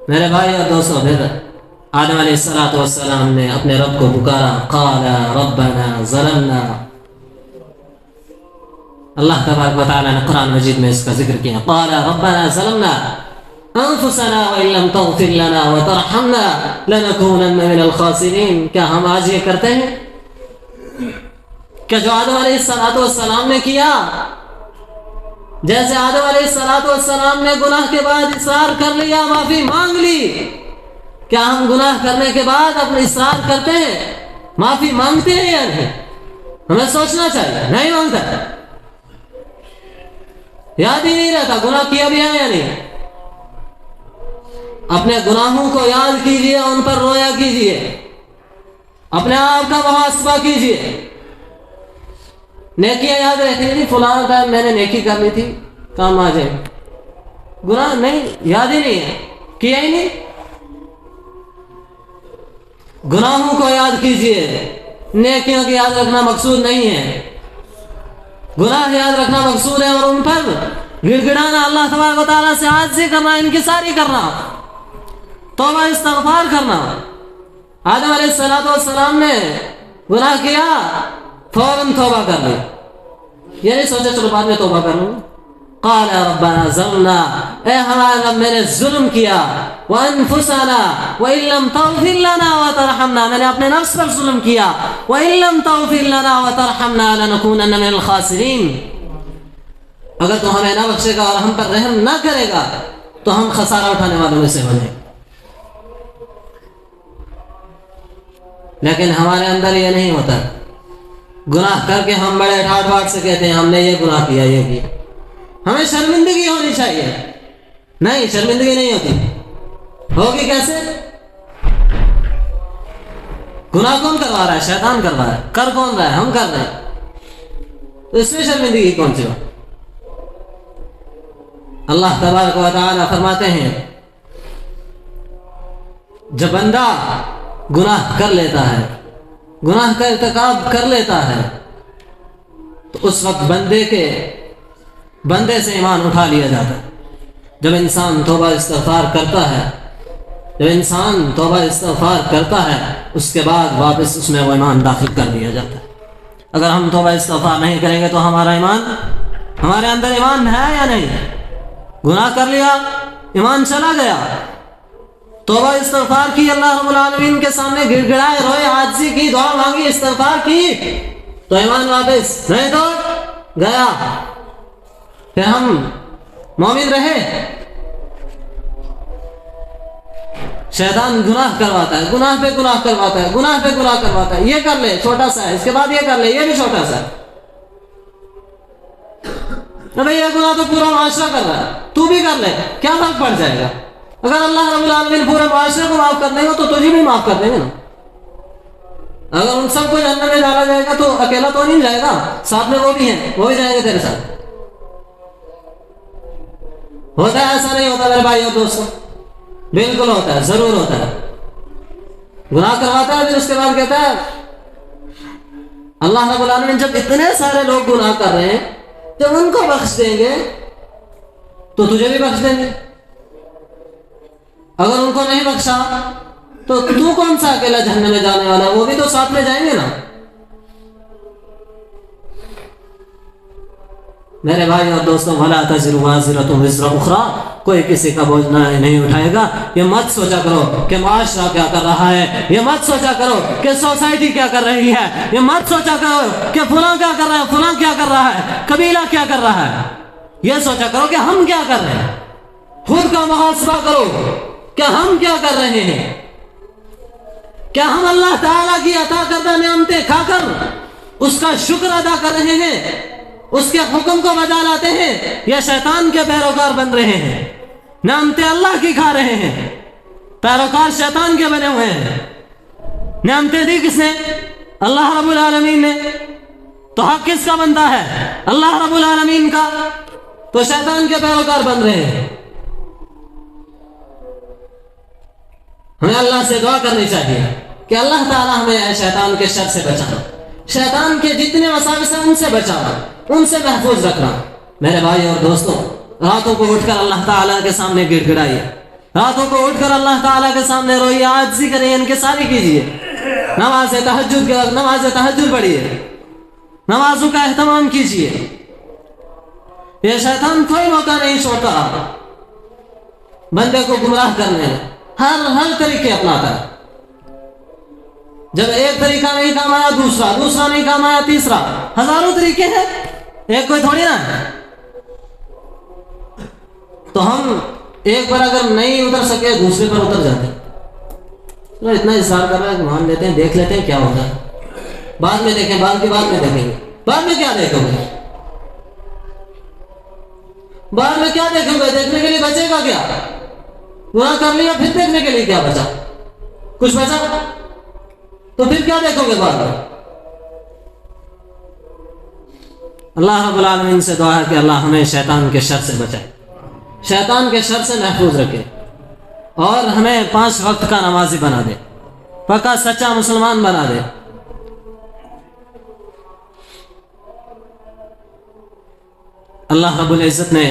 میرے بھائی اور دوستو، پھر آدم علیہ السلام نے اپنے رب کو پکارا، قال ربنا ظلمنا، اللہ تبارک و تعالیٰ نے قرآن مجید میں اس کا ذکر کیا، قال ربنا ظلمنا انفسنا وان لم تغفر لنا وترحمنا لنكونن من الخاسرین۔ کیا ہم آج یہ کرتے ہیں کہ جو آدم علیہ السلام نے کیا؟ جیسے آدم علیہ السلام نے گناہ کے بعد اصرار کر لیا، معافی مانگ لی، کیا ہم گناہ کرنے کے بعد اپنا اصرار کرتے ہیں، معافی مانگتے ہیں یا نہیں؟ ہمیں سوچنا چاہیے، نہیں مانگتا، یاد ہی نہیں رہتا گناہ کیا بھی ہے یا نہیں۔ اپنے گناہوں کو یاد کیجئے، ان پر رویا کیجئے، اپنے آپ کا محاسبہ کیجئے۔ نیکیاں یاد رہتی ہیں، فلاں ٹائم میں نے نیکی کر لی تھی، کام آ جائے۔ گناہ نہیں، یاد ہی نہیں ہے، کیا ہی نہیں۔ گناہوں کو یاد کیجئے، نیکیوں کی یاد رکھنا مقصود نہیں ہے، گناہ یاد رکھنا مقصود ہے، اور ان پر گڑ گڑانا، اللہ تبارک و تعالیٰ سے عاجزی کرنا، انکساری کرنا، توبہ استغفار کرنا۔ آدم علیہ السلام نے گناہ کیا، فوراً توبہ کر لی، یہ نہیں سوچا چلو بعد میں توبہ کر لوں۔ قال ربنا ظلمنا، اے ہمارے رب میں نے ظلم کیا، وانفسنا وان لم تغفر لنا وترحمنا، میں نے اپنے نفس پر ظلم کیا، وان لم تغفر لنا وترحمنا لنكونن من الخاسرین، اگر تو ہمیں نہ بخشے گا اور ہم پر رحم نہ کرے گا تو ہم خسارہ اٹھانے والوں میں سے بنیں۔ لیکن ہمارے اندر یہ نہیں ہوتا، گناہ کر کے ہم بڑے ٹھاٹ باٹ سے کہتے ہیں ہم نے یہ گناہ کیا، یہ کیا۔ ہمیں شرمندگی ہونی چاہیے، نہیں شرمندگی نہیں ہوتی، ہوگی کیسے؟ گناہ کون کروا رہا ہے؟ شیطان کروا رہا ہے۔ کر کون رہا ہے؟ ہم کر رہے ہیں، تو اس میں شرمندگی کون سی ہو؟ اللہ تبارک و تعالی فرماتے ہیں جب بندہ گناہ کر لیتا ہے، گناہ کا ارتکاب کر لیتا ہے، تو اس وقت بندے سے ایمان اٹھا لیا جاتا ہے۔ جب انسان توبہ استغفار کرتا ہے، جب انسان توبہ استغفار کرتا ہے، اس کے بعد واپس اس میں وہ ایمان داخل کر دیا جاتا ہے۔ اگر ہم توبہ استغفار نہیں کریں گے تو ہمارا ایمان، ہمارے اندر ایمان ہے یا نہیں؟ گناہ کر لیا، ایمان چلا گیا، توبہ استغفار کی، اللہ رب العالمین کے سامنے گڑ گڑائے، روئے، عاجزی کی، دعا مانگی، استغفار کی، تو ایمان واپس، نہیں تو گیا۔ پھر ہم مومن رہے؟ شیطان گناہ کرواتا ہے، گناہ پہ گناہ کرواتا ہے، گناہ پہ گناہ کرواتا ہے، یہ کر لے چھوٹا سا ہے، اس کے بعد یہ کر لے یہ بھی چھوٹا سا ہے، بھائی یہ گناہ تو پورا معاشرہ کر رہا ہے، تو بھی کر لے، کیا فرق پڑ جائے گا؟ اگر اللہ رب العالمین پورے معاشرے کو معاف کر دیں گے تو تجھے بھی معاف کر دیں گے نا۔ اگر ان سب کو جہنم میں ڈالا جائے گا تو اکیلا تو نہیں جائے گا، ساتھ میں وہ بھی ہیں، وہ بھی جائیں گے تیرے ساتھ۔ ہوتا ہے ایسا؟ نہیں ہوتا میرے بھائی اور دوستوں، بالکل ہوتا ہے، ضرور ہوتا ہے۔ گناہ کرواتا ہے، پھر اس کے بعد کہتا ہے اللہ رب العالمین جب اتنے سارے لوگ گناہ کر رہے ہیں، جب ان کو بخش دیں گے تو تجھے بھی بخش دیں گے، اگر ان کو نہیں بخشا تو تو کون سا اکیلا جہنم میں جانے والا ہے؟ وہ بھی تو ساتھ میں جائیں گے نا۔ میرے بھائی اور دوستوں، وَلَا تَزِرُ وَازِرَةٌ وِزْرَ أُخْرَىٰ، کوئی کسی کا بوجھ نہیں اٹھائے گا۔ یہ مت سوچا کرو کہ معاشرہ کیا کر رہا ہے، یہ مت سوچا کرو کہ سوسائٹی کیا کر رہی ہے، یہ مت سوچا کرو کہ فلاں کیا کر رہا ہے، فلاں کیا کر رہا ہے، قبیلہ کیا کر رہا ہے۔ یہ سوچا کرو کہ ہم کیا کر رہے ہیں، خود کا محاسبہ کرو کہ ہم کیا کر رہے ہیں۔ کیا ہم اللہ تعالیٰ کی عطا کردہ نعمتیں کھا کر اس کا شکر ادا کر رہے ہیں، اس کے حکم کو بجا لاتے ہیں، یا شیطان کے پیروکار بن رہے ہیں؟ نعمتیں اللہ کی کھا رہے ہیں، پیروکار شیطان کے بنے ہوئے ہیں۔ نعمتیں دی کس نے؟ اللہ رب العالمین نے، تو حق کس کا بنتا ہے؟ اللہ رب العالمین کا، تو شیطان کے پیروکار بن رہے ہیں۔ ہمیں اللہ سے دعا کرنی چاہیے کہ اللہ تعالیٰ ہمیں شیطان کے شر سے بچانا، شیطان کے جتنے وساوس ہیں ان سے بچانا، ان سے محفوظ رکھنا۔ میرے بھائی اور دوستوں، راتوں کو اٹھ کر اللہ تعالیٰ کے سامنے گڑ گڑائیے، راتوں کو اٹھ کر اللہ تعالیٰ کے سامنے روئیے، عاجزی کریے، انکساری کیجیے، نماز تہجد پڑھیے، نمازوں کا اہتمام کیجیے۔ یہ شیطان کوئی موقع نہیں چھوڑتا بندے کو گمراہ کرنے، ہر طریقے اپناتا ہے۔ جب ایک طریقہ نہیں کام آیا دوسرا نہیں کام آیا تیسرا، ہزاروں طریقے ہیں، ایک کوئی تھوڑی نا۔ تو ہم ایک بار اگر نہیں اتر سکے دوسرے پر اتر جاتے ہیں۔ تو اتنا اصرار کر رہا ہے کہ مان لیتے ہیں، دیکھ لیتے ہیں کیا ہوتا ہے، بعد میں دیکھیں، بعد کی بات میں دیکھیں گے، بعد میں کیا دیکھو گے، بعد میں کیا دیکھیں گے، دیکھنے کے لیے بچے گا کیا؟ گناہ کر لیا پھر دیکھنے کے لیے کیا بچا؟ کچھ بچا؟ تو پھر کیا دیکھو گے بعد میں؟ اللہ رب العالمین سے دعا ہے کہ اللہ ہمیں شیطان کے شر سے بچائے، شیطان کے شر سے محفوظ رکھے، اور ہمیں 5 وقت کا نمازی بنا دے، پکا سچا مسلمان بنا دے۔ اللہ رب العزت نے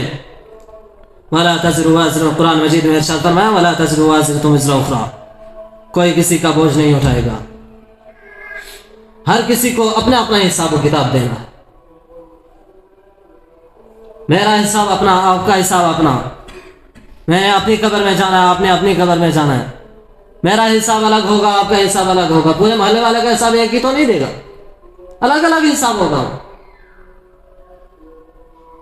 وَلَا تَزِرُ وَازِرَةٌ، قرآن مجید میں ارشاد فرمایا وَلَا تَزِرُ وَازِرَةٌ وِزْرَ أُخْرَىٰ، کوئی کسی کا بوجھ نہیں اٹھائے گا، ہر کسی کو اپنا اپنا حساب و کتاب دینا ہے، میرا حساب اپنا، آپ کا حساب اپنا، میں نے اپنی قبر میں جانا ہے، آپ نے اپنی قبر میں جانا ہے، میرا حساب الگ ہوگا، آپ کا حساب الگ ہوگا، پورے محلے والے کا حساب ایک ہی تو نہیں دے گا، الگ الگ حساب ہوگا۔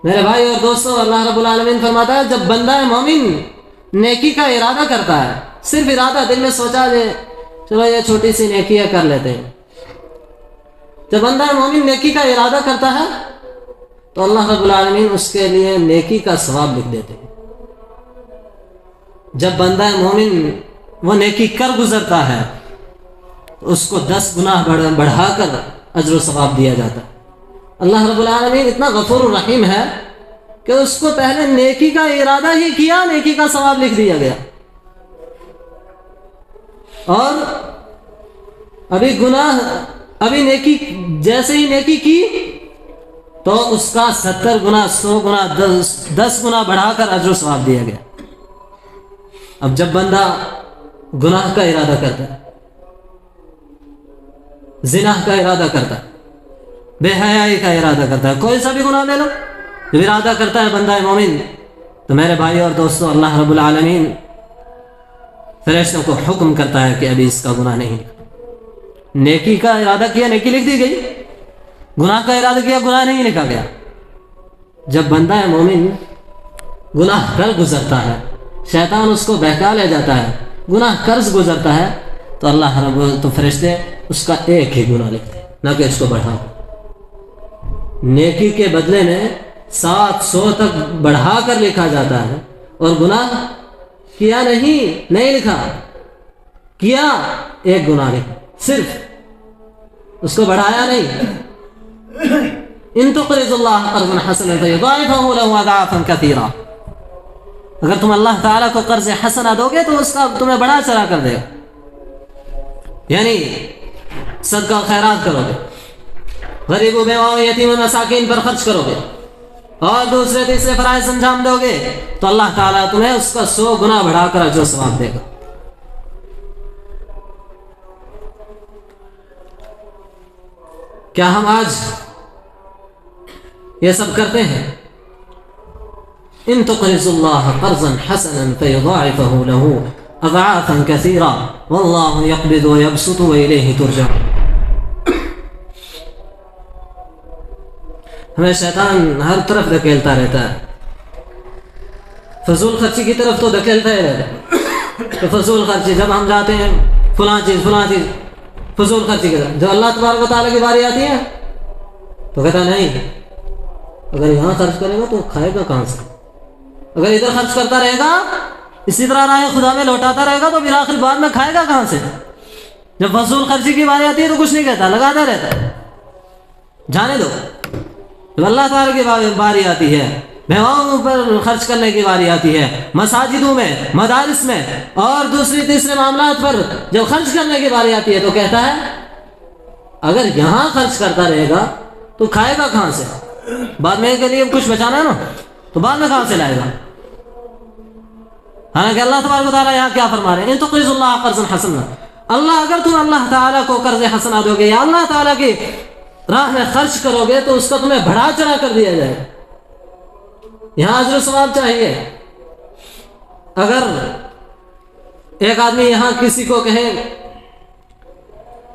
میرے بھائی اور دوستوں، اللہ رب العالمین فرماتا ہے جب بندہ مومن نیکی کا ارادہ کرتا ہے، صرف ارادہ، دل میں سوچا جائے چلو یہ چھوٹی سی نیکی ہے کر لیتے ہیں، جب بندہ مومن نیکی کا ارادہ کرتا ہے تو اللہ رب العالمین اس کے لیے نیکی کا ثواب لکھ دیتے ہیں۔ جب بندہ مومن وہ نیکی کر گزرتا ہے تو اس کو 10 گناہ بڑھا کر اجر و ثواب دیا جاتا ہے۔ اللہ رب العالمین اتنا غفور الرحیم ہے کہ اس کو پہلے نیکی کا ارادہ ہی کیا، نیکی کا ثواب لکھ دیا گیا، اور ابھی نیکی جیسے ہی نیکی کی تو اس کا 70 گنا 100 گنا 10 گنا بڑھا کر اجر و ثواب دیا گیا۔ اب جب بندہ گناہ کا ارادہ کرتا ہے، زنا کا ارادہ کرتا ہے، بے حیائی کا ارادہ کرتا ہے، کوئی سا بھی گناہ لے لو، جب ارادہ کرتا ہے بندہ مومن تو میرے بھائی اور دوستوں، اللہ رب العالمین فرشتوں کو حکم کرتا ہے کہ ابھی اس کا گناہ نہیں لکھا۔ نیکی کا ارادہ کیا، نیکی لکھ دی گئی، گناہ کا ارادہ کیا، گناہ نہیں لکھا گیا۔ جب بندہ مومن گناہ کر گزرتا ہے، شیطان اس کو بہکا لے جاتا ہے، گناہ قرض گزرتا ہے تو اللہ رب تو فرشتے اس کا ایک ہی گناہ لکھتے ہیں، نہ کہ اس کو بڑھا۔ نیکی کے بدلے میں 700 تک بڑھا کر لکھا جاتا ہے، اور گناہ کیا نہیں لکھا، کیا ایک گناہ لکھا، صرف اس کو بڑھایا نہیں۔ ان تقرضوا اللہ قرضا حسنا فیضاعفہ لہ اضعافا کثیرا، اگر تم اللہ تعالیٰ کو قرض حسنہ دو گے تو اس کا تمہیں بڑا چڑھا کر دے گا، یعنی صدقہ و خیرات کرو گے، غریبوں بیواؤں یتیموں مساکین پر خرچ کرو گے، اور دوسرے تیسرے فرائض انجام دو گے تو اللہ تعالیٰ تمہیں اس کا 100 گنا بڑھا کر اجر و ثواب دے گا۔ کیا ہم آج یہ سب کرتے ہیں؟ ان تقرضوا اللہ قرضا حسنا فیضاعفہ لہ اضعافا کثیرا واللہ یقبض ویبسط والیہ ترجعون۔ ہمیں شیطان ہر طرف دھکیلتا رہتا ہے، فضول خرچی کی طرف تو دھکیلتا ہی رہتا ہے، تو فضول خرچی، جب ہم جاتے ہیں فلاں چیز فضول خرچی کی طرف، جب اللہ تبارک و تعالیٰ کی باری آتی ہے تو کہتا نہیں، اگر یہاں خرچ کرے گا تو کھائے گا کہاں سے، اگر ادھر خرچ کرتا رہے گا، اسی طرح راہ خدا میں لوٹاتا رہے گا تو پھر آخر بعد میں کھائے گا کہاں سے۔ جب فضول خرچی کی باری آتی ہے تو کچھ نہیں کہتا، لگاتا رہتا ہے، جانے دو۔ جب اللہ تعالیٰ کی باری آتی ہے، بیواؤں پر خرچ کرنے کی باری آتی ہے، مساجدوں میں، مدارس میں اور دوسری تیسرے معاملات پر جب خرچ کرنے کی باری آتی ہے تو کہتا ہے اگر یہاں خرچ کرتا رہے گا تو کھائے گا کہاں سے، بعد میں کے لیے کچھ بچانا ہے نا، تو بعد میں کہاں سے لائے گا۔ حالانکہ اللہ تبارک و تعالیٰ یہاں کیا فرما رہے ہیں؟ ان تقرضوا اللہ قرضا حسنا، اللہ اگر تم اللہ تعالیٰ کو قرض حسنہ دو گے یا اللہ تعالیٰ کی راہ میں خرچ کرو گے تو اس کا تمہیں بڑھا چڑھا کر دیا جائے گا۔ یہاں اجر و ثواب چاہیے۔ اگر ایک آدمی یہاں کسی کو کہے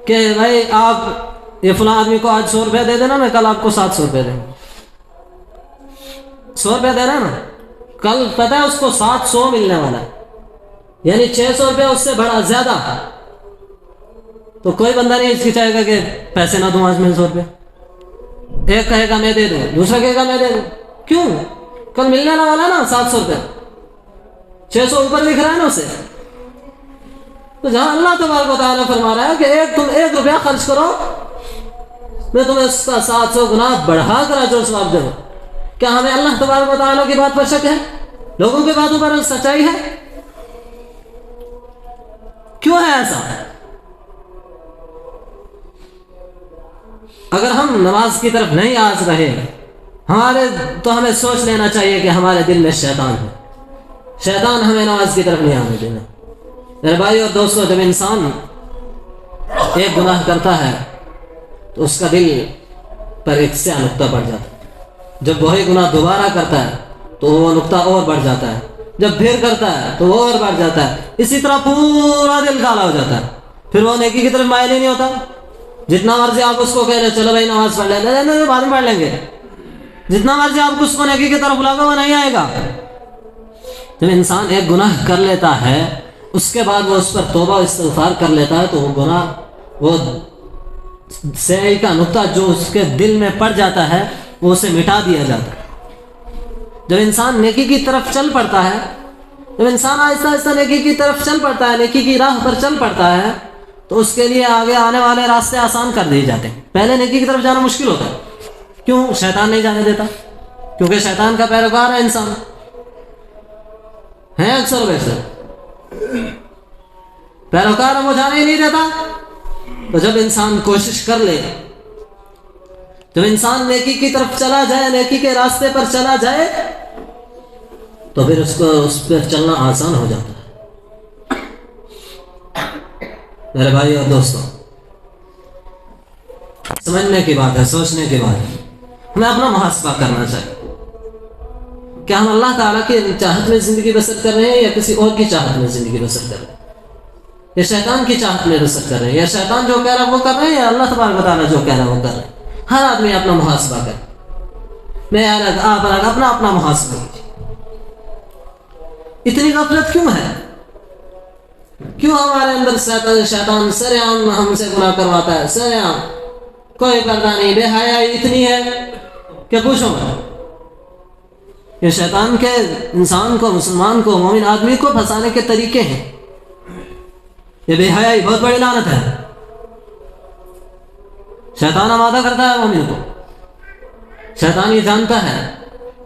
کہ بھائی آپ یہ فلاں آدمی کو آج 100 روپے دے دینا، میں کل آپ کو 700 روپے دیں گا، 100 روپے دے رہا ہے نا، کل پتہ ہے اس کو 700 ملنے والا ہے، یعنی 600 روپے اس سے بڑا زیادہ، تو کوئی بندہ نہیں ہچکچائے گا کہ پیسے نہ دوں آج میں 100 روپے۔ ایک کہے گا میں دے دوں، دوسرا کہے گا میں دے دوں، کیوں؟ کل ملنے والا نا 700 روپے، 600 اوپر لکھ رہا ہے نا اسے. تو جہاں اللہ تبارک و تعالیٰ فرما رہا ہے کہ تم 1 روپیہ خرچ کرو میں تمہیں اس کا 700 گنا بڑھا کر اجر و ثواب دوں. کیا ہمیں اللہ تبارک و تعالیٰ کی بات پر شک ہے؟ لوگوں کی باتوں پر سچائی ہے؟ کیوں ہے ایسا؟ اگر ہم نماز کی طرف نہیں آ رہے تو ہمیں سوچ لینا چاہیے کہ ہمارے دل میں شیطان ہے. شیطان ہمیں نماز کی طرف نہیں آنے دینا. میرے بھائی اور دوستو، جب انسان ایک گناہ کرتا ہے تو اس کا دل پر ایک سیاہ نقطہ پڑ جاتا ہے. جب وہی گناہ دوبارہ کرتا ہے تو وہ نقطہ اور بڑھ جاتا ہے. جب پھر کرتا ہے تو وہ اور بڑھ جاتا ہے. اسی طرح پورا دل کالا ہو جاتا ہے. پھر وہ نیکی کی طرف مائل ہی نہیں ہوتا. جتنا مرضی آپ اس کو کہہ رہے چلو بھائی نماز پڑھ لیں، بعد میں پڑھ لیں گے. جتنا مرضی آپ اس کو نیکی کی طرف بلاؤ وہ نہیں آئے گا. جب انسان ایک گناہ کر لیتا ہے اس کے بعد وہ اس پر توبہ استغفار کر لیتا ہے تو وہ گناہ، وہ سیاہی کا نقطہ جو اس کے دل میں پڑ جاتا ہے وہ اسے مٹا دیا جاتا ہے. جب انسان نیکی کی طرف چل پڑتا ہے، جب انسان آہستہ آہستہ نیکی کی طرف چل پڑتا ہے، نیکی کی راہ پر چل پڑتا ہے تو اس کے لیے آگے آنے والے راستے آسان کر دیے جاتے ہیں. پہلے نیکی کی طرف جانا مشکل ہوتا ہے. کیوں؟ شیطان نہیں جانے دیتا. کیونکہ شیطان کا پیروکار ہے انسان، ہے اکثر و بیشتر پیروکار وہ جانے ہی نہیں دیتا. تو جب انسان کوشش کر لے، جب انسان نیکی کی طرف چلا جائے، نیکی کے راستے پر چلا جائے تو پھر اس پر چلنا آسان ہو جاتا ہے. میرے بھائی اور دوستوں، سمجھنے کی بات ہے، سوچنے کی بات ہے. ہمیں اپنا محاسبہ کرنا چاہیے. کیا ہم اللہ تعالیٰ کی چاہت میں زندگی بسر کر رہے ہیں یا کسی اور کی چاہت میں زندگی بسر کر رہے ہیں؟ یا شیطان کی چاہت میں بسر کر رہے ہیں؟ یا شیطان جو کہہ رہا ہے وہ کر رہے ہیں یا اللہ تبارک و تعالیٰ جو کہہ رہا ہے وہ کر رہے ہیں؟ ہر آدمی اپنا محاسبہ کرے. میں الگ، آپ الگ، اپنا اپنا محاسبہ کیجیے. اتنی غفلت کیوں ہے؟ کیوں ہمارے اندر شیطان سر عام ہم سے گناہ کرواتا ہے؟ سر عام کوئی پردہ نہیں، بے حیائی اتنی ہے کہ پوچھو مت. یہ شیطان کے انسان کو، مسلمان کو، مومن آدمی کو پھنسانے کے طریقے ہیں. یہ بے حیائی بہت بڑی لعنت ہے. شیطان آمادہ کرتا ہے مومن کو. شیطان یہ جانتا ہے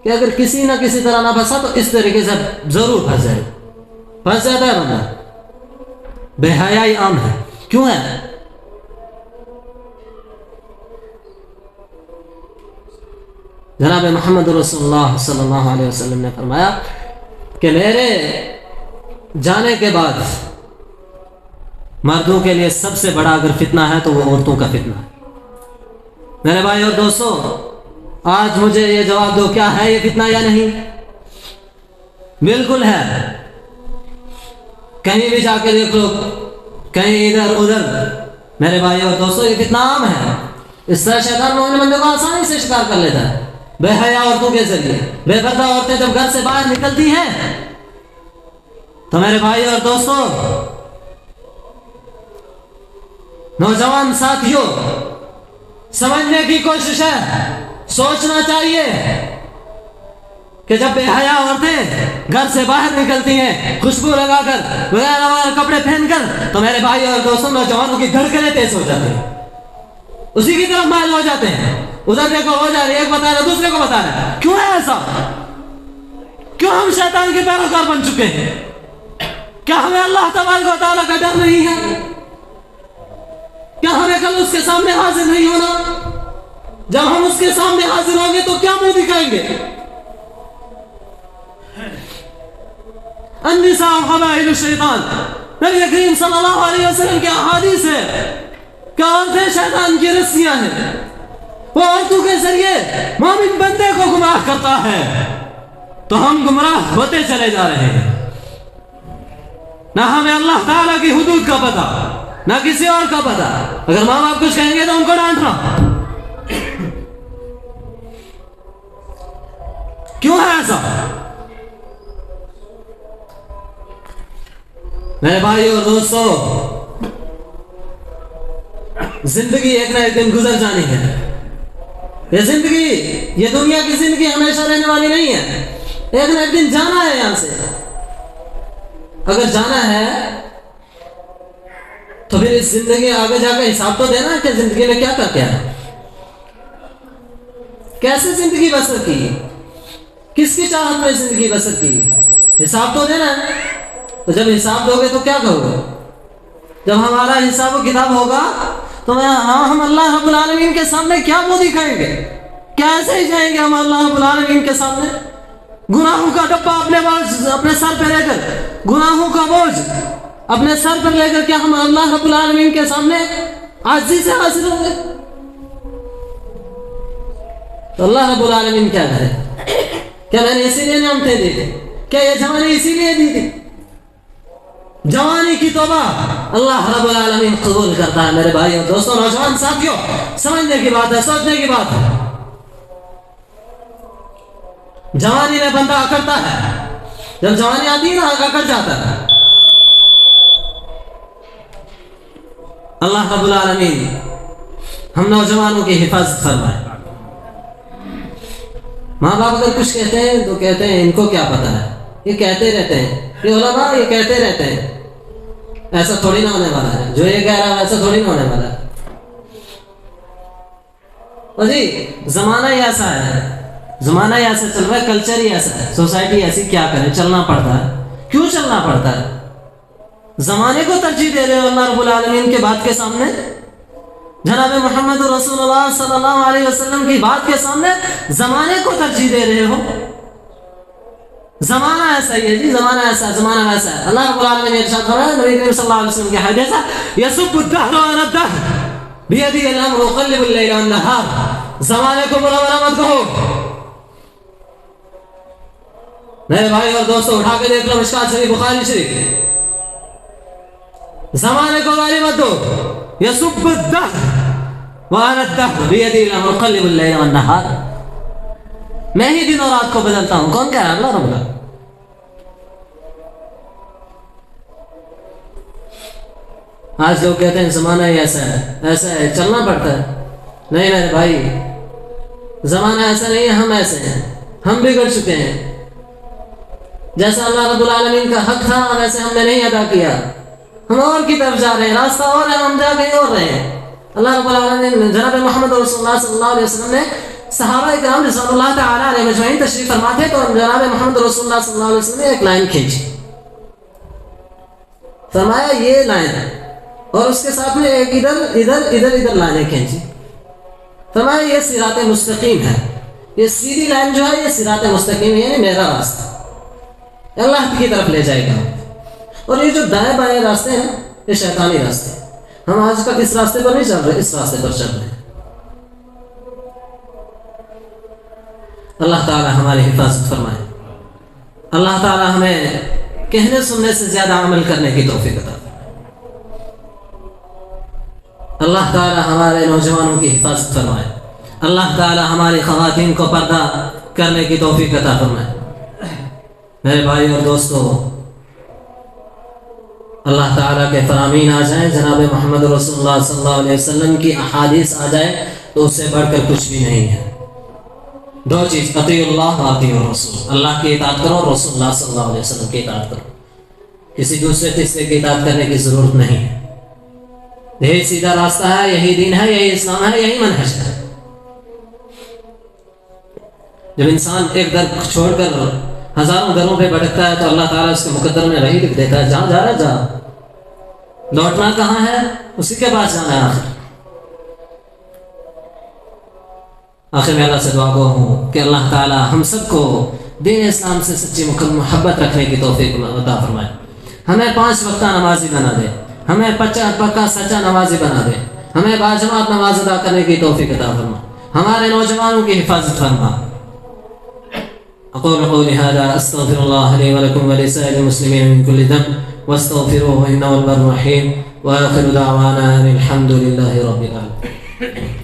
کہ اگر کسی نہ کسی طرح نہ پھنسا تو اس طریقے سے ضرور پھنس جائے. پھنس جاتا ہے بندہ. بے حیائی عام ہے. کیوں ہے؟ جناب محمد رسول اللہ صلی اللہ علیہ وسلم نے فرمایا کہ میرے جانے کے بعد مردوں کے لیے سب سے بڑا اگر فتنہ ہے تو وہ عورتوں کا فتنہ ہے. میرے بھائی اور دوستو، آج مجھے یہ جواب دو، کیا ہے یہ فتنہ یا نہیں؟ بالکل ہے. کہیں بھی جا کے دیکھ لو، کہیں ادھر ادھر. میرے بھائی اور دوستو، یہ فتنہ عام ہے. اس طرح شیطان مومن بندے کو آسانی سے شکار کر لیتا ہے. بے حیا عورتوں کے ذریعے. بے پردہ عورتیں جب گھر سے باہر نکلتی ہیں تو میرے بھائی اور دوستو، نوجوان ساتھیوں، سمجھنے کی کوشش ہے. سوچنا چاہیے کہ جب بے حیا عورتیں گھر سے باہر نکلتی ہیں خوشبو لگا کر، وغیرہ وغیرہ کپڑے پہن کر، تو میرے بھائی اور دوستوں، نوجوانوں کی دھڑکنیں تیز ہو جاتی ہیں. اسی کی طرف مائل ہو جاتے ہیں. ادھر دیکھو ہو جا رہی ہے، ایک بتا رہا دوسرے کو بتا رہا ہے. کیوں ہے ایسا؟ کیوں ہم شیطان کے پیروکار بن چکے ہیں؟ کیا ہمیں اللہ تبارک و تعالیٰ کا ڈر نہیں ہے؟ کیا ہمیں کل اس کے سامنے حاضر نہیں ہونا؟ جب ہم اس کے سامنے حاضر ہوں گے تو کیا منہ دکھائیں گے؟ النساء حبائل الشیطان. نبی کریم صلی اللہ علیہ وسلم کی احادیث ہے کہ عورتیں شیطان کی رسیاں ہیں. وہ عورتوں کے ذریعے مومن بندے کو گمراہ کرتا ہے. تو ہم گمراہ ہوتے چلے جا رہے ہیں. نہ ہمیں اللہ تعالیٰ کی حدود کا پتہ، نہ کسی اور کا پتہ. اگر ماں باپ کچھ کہیں گے تو ان کو ڈانٹنا. کیوں ہے ایسا؟ میرے بھائی اور دوستو، زندگی ایک نہ ایک دن گزر جانی ہے. یہ زندگی، یہ دنیا کی زندگی ہمیشہ رہنے والی نہیں ہے. ایک نہ ایک دن جانا ہے یہاں سے. اگر جانا ہے تو پھر اس زندگی آگے جا کے حساب تو دینا ہے کہ زندگی میں کیا کر کے آیا، کیسے زندگی بسر کی، کس کی چاہت میں زندگی بسر کی، حساب تو دینا ہے۔ تو جب حساب دو گے تو کیا کہو گے؟ جب ہمارا حساب و کتاب ہوگا تو ہم اللہ رب العالمین کے سامنے کیا منہ دکھائیں گے؟ کیسے ہی جائیں گے ہم اللہ رب العالمین کے سامنے؟ گناہوں کا ڈبہ اپنے سر پہ لے کر، گناہوں کا بوجھ اپنے سر پر لے کر کیا ہم اللہ رب العالمین کے سامنے عاجزی سے حاضر ہوں گے؟ تو اللہ رب العالمین کیا کرے؟ کیا میں نے اسی لیے نعمتیں دی تھی؟ کیا یہ جوانی اسی لیے دی تھی؟ جوانی کی توبہ اللہ رب العالمین قبول کرتا ہے۔ میرے بھائی اور دوستوں، نوجوان ساتھیوں، سمجھنے کی بات ہے، سوچنے کی بات ہے۔ جوانی میں بندہ اکڑتا ہے، جب جوانی آتی ہے نا اکڑ جاتا ہے۔ اللہ رب العالمین ہم نوجوانوں کی حفاظت فرمائے۔ ماں باپ اگر کچھ کہتے ہیں تو کہتے ہیں ان کو کیا پتا ہے، یہ کہتے رہتے ہیں، یہ علماء یہ کہتے رہتے ہیں، ایسا تھوڑی نہ ہونے والا ہے، جو یہ کہہ رہا ہے ایسا تھوڑی نہ ہونے والا ہے۔ اور جی زمانہ ہی ایسا ہے، زمانہ ہی ایسا چل رہا ہے، کلچر ہی ایسا ہے، سوسائٹی ایسی، کیا کرے، چلنا پڑتا ہے۔ کیوں چلنا پڑتا ہے؟ زمانے کو ترجیح دے رہے ہو اللہ رب العالمین کے بات کے سامنے، جناب محمد رسول اللہ صلی اللہ علیہ وسلم کی بات کے سامنے زمانے کو ترجیح دے رہے ہو۔ زمانہ ایسا ہی ہے جی، زمانہ ایسا ہے، زمانہ ویسا ہے۔ اللہ رب العالمین نے ارشاد فرمایا نبی کریم صلی اللہ علیہ وسلم کی حدیث ہے، یسب الدہر وانا الدہر بیدی الامر اقلب اللیل والنہار۔ زمانے کو برا برا مت کہو۔ میرے بھائی اور دوستوں، اٹھا کے دیکھ لو مشکات شریف، بخاری شریف، زمانے کو گالی مت دو۔ یسب الدہر وانا الدہر بیدی الامر اقلب اللیل والنہار، میں ہی دن اور رات کو بدلتا ہوں۔ کون کہہ رہا ہے؟ اللہ رب العالمین۔ آج لوگ کہتے ہیں زمانہ ہی ایسا ہے، ایسا ہے، چلنا پڑتا ہے۔ نہیں میرے بھائی، زمانہ ایسا نہیں ہے، ہم ایسے ہیں، ہم بگڑ چکے ہیں۔ جیسا اللہ رب العالمین کا حق تھا ویسے ہم نے نہیں ادا کیا، ہم اور کی طرف جا رہے ہیں، راستہ اور ہے، ہم جا کہیں اور رہے ہیں۔ اللہ رب العالمین جناب محمد رسول اللہ صلی اللہ علیہ وسلم نے صحابہ کرام رضوان اللہ تعالیٰ علیہ مجمعین تشریف فرما تھے، تو جناب محمد رسول اللہ صلی اللہ علیہ وسلم نے ایک لائن کھینچی، فرمایا یہ لائن ہے، اور اس کے ساتھ میں ایک ادھر لائنیں کھینچی، فرمایا یہ صراط مستقیم ہے، یہ سیدھی لائن جو ہے یہ صراط مستقیم ہے، یعنی میرا راستہ اللہ کی طرف لے جائے گا۔ اور یہ جو دائیں بائیں راستے ہیں یہ شیطانی راستے ہیں۔ ہم آج تک اس راستے پر نہیں چل رہے، اس راستے پر چل رہے ہیں۔ اللہ تعالی ہماری حفاظت فرمائے، اللہ تعالی ہمیں کہنے سننے سے زیادہ عمل کرنے کی توفیق عطا فرمائے، اللہ تعالی ہمارے نوجوانوں کی حفاظت فرمائے، اللہ تعالی ہماری خواتین کو پردہ کرنے کی توفیق عطا فرمائے۔ میرے بھائی اور دوستو، اللہ تعالیٰ کے فرامین آ جائیں، جناب محمد رسول اللہ صلی اللہ علیہ وسلم کی احادیث آ جائے تو اس سے بڑھ کر کچھ بھی نہیں ہے۔ دو چیز، اطیع اللہ و اطیع الرسول، اللہ کی اطاعت کرو، رسول اللہ صلی اللہ علیہ وسلم کی اطاعت کرو، کسی دوسرے تیسرے کی اطاعت کرنے کی ضرورت نہیں ہے۔ یہی سیدھا راستہ ہے، یہی دین ہے، یہی اسلام ہے، یہی منہج ہے۔ جب انسان ایک در چھوڑ کر ہزاروں دروں پہ بھٹکتا ہے تو اللہ تعالیٰ اس کے مقدر میں وہی لکھ دیتا ہے، جہاں جا رہا ہے جا، لوٹنا کہاں ہے، اسی کے پاس جانا ہے۔ آخر میں اللہ سے دعا گو ہوں کہ اللہ تعالیٰ ہم سب کو دین اسلام سے سچی محبت رکھنے کی توفیق عطا فرمائے، ہمیں 5 وقتہ نمازی بنا دے، ہمیں پکا سچا نمازی بنا دے، ہمیں باجماعت نماز ادا کرنے کی توفیق عطا فرمائے، ہمارے نوجوانوں کی حفاظت فرما۔ اقول قولي هذا استغفر الله لي ولكم ولسائر المسلمين من كل ذنب واستغفروه انه هو البر الرحيم، واخر دعوانا ان الحمد لله رب العالمين۔